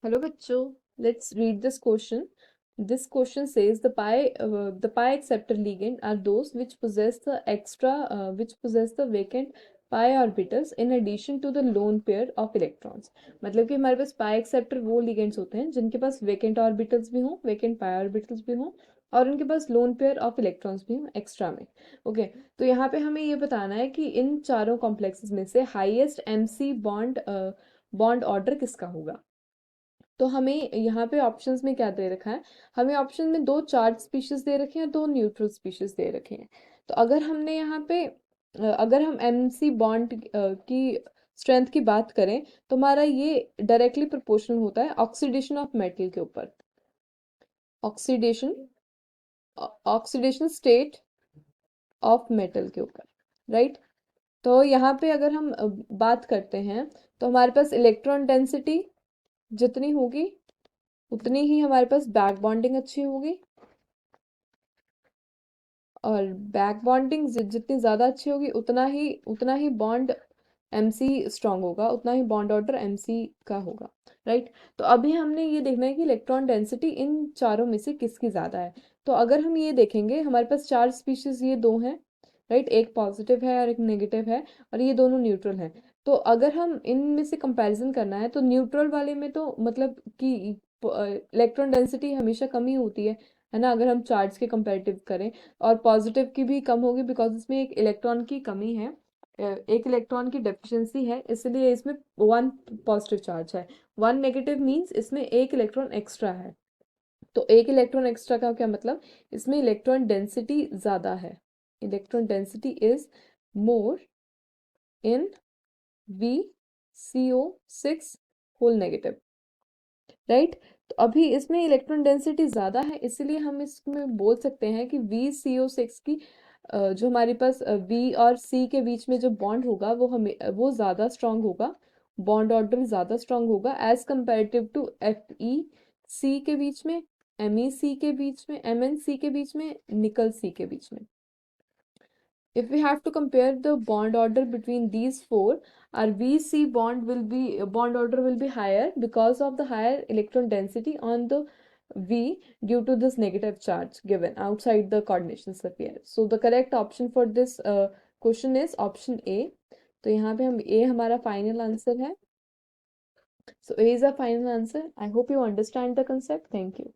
Hello bachcho, let's read this question. This question says the pi acceptor ligand are those which possess the vacant pi orbitals in addition to the lone pair of electrons. मतलब कि हमारे पास pi acceptor वो ligands होते हैं जिनके पास vacant orbitals भी हों, vacant pi orbitals भी हों और उनके पास lone pair of electrons भी हों एक्स्ट्रा में. ओके, तो यहाँ पे हमें ये बताना है कि इन चारों कॉम्प्लेक्सेस में से हाईएस्ट mc बॉन्ड ऑर्डर किसका होगा. तो हमें यहाँ पे ऑप्शंस में क्या दे रखा है. हमें ऑप्शन में दो चार्ज स्पीशीज दे रखे हैं, दो न्यूट्रल स्पीशीज दे रखे हैं. तो अगर हमने यहाँ पे अगर हम एमसी बॉन्ड की स्ट्रेंथ की बात करें तो हमारा ये डायरेक्टली प्रोपोर्शनल होता है ऑक्सीडेशन ऑफ मेटल के ऊपर. Oxidation oxidation state of metal के ऊपर, राइट. तो यहाँ पे अगर हम बात करते हैं तो हमारे पास इलेक्ट्रॉन डेंसिटी जितनी होगी उतनी ही हमारे पास बैक बॉन्डिंग अच्छी होगी. और बैक बॉन्डिंग जितनी ज़्यादा अच्छी होगी उतना ही बॉन्ड एमसी स्ट्रांग होगा, उतना ही बॉन्ड ऑर्डर एमसी का होगा, राइट. तो अभी हमने ये देखना है कि इलेक्ट्रॉन डेंसिटी इन चारों में से किसकी ज़्यादा है. तो अगर हम ये देखेंगे हमारे पास चार स्पीशीज ये दो हैं, राइट. एक पॉजिटिव है और एक नेगेटिव है और ये दोनों न्यूट्रल हैं. तो अगर हम इनमें से कंपैरिजन करना है तो न्यूट्रल वाले में तो मतलब कि इलेक्ट्रॉन डेंसिटी हमेशा कम ही होती है ना, अगर हम चार्ज के कंपैरेटिव करें. और पॉजिटिव की भी कम होगी बिकॉज इसमें एक इलेक्ट्रॉन की कमी है, एक इलेक्ट्रॉन की डेफिशिएंसी है, इसलिए इसमें वन पॉजिटिव चार्ज है. वन नेगेटिव मीन्स इसमें एक इलेक्ट्रॉन एक्स्ट्रा है. तो एक इलेक्ट्रॉन एक्स्ट्रा का क्या मतलब, इसमें इलेक्ट्रॉन डेंसिटी ज़्यादा है. Electron density is more in VCO6 whole negative, right. तो अभी इसमें इलेक्ट्रॉन डेंसिटी ज़्यादा है इसलिए हम इसमें बोल सकते हैं कि VCO6 की जो हमारे पास V और C के बीच में जो बॉन्ड होगा वो ज़्यादा स्ट्रांग होगा, बॉन्ड ऑर्डर ज़्यादा स्ट्रांग होगा एज कंपेरेटिव टू FeC के बीच में, MEC के बीच में, MnC के बीच में, निकल C के बीच में. If we have to compare the bond order between these four, our VC bond order will be higher because of the higher electron density on the V due to this negative charge given outside the coordination sphere. So the correct option for this question is option A. तो यहाँ पे हम A हमारा final answer है. So A is our final answer. I hope you understand the concept. Thank you.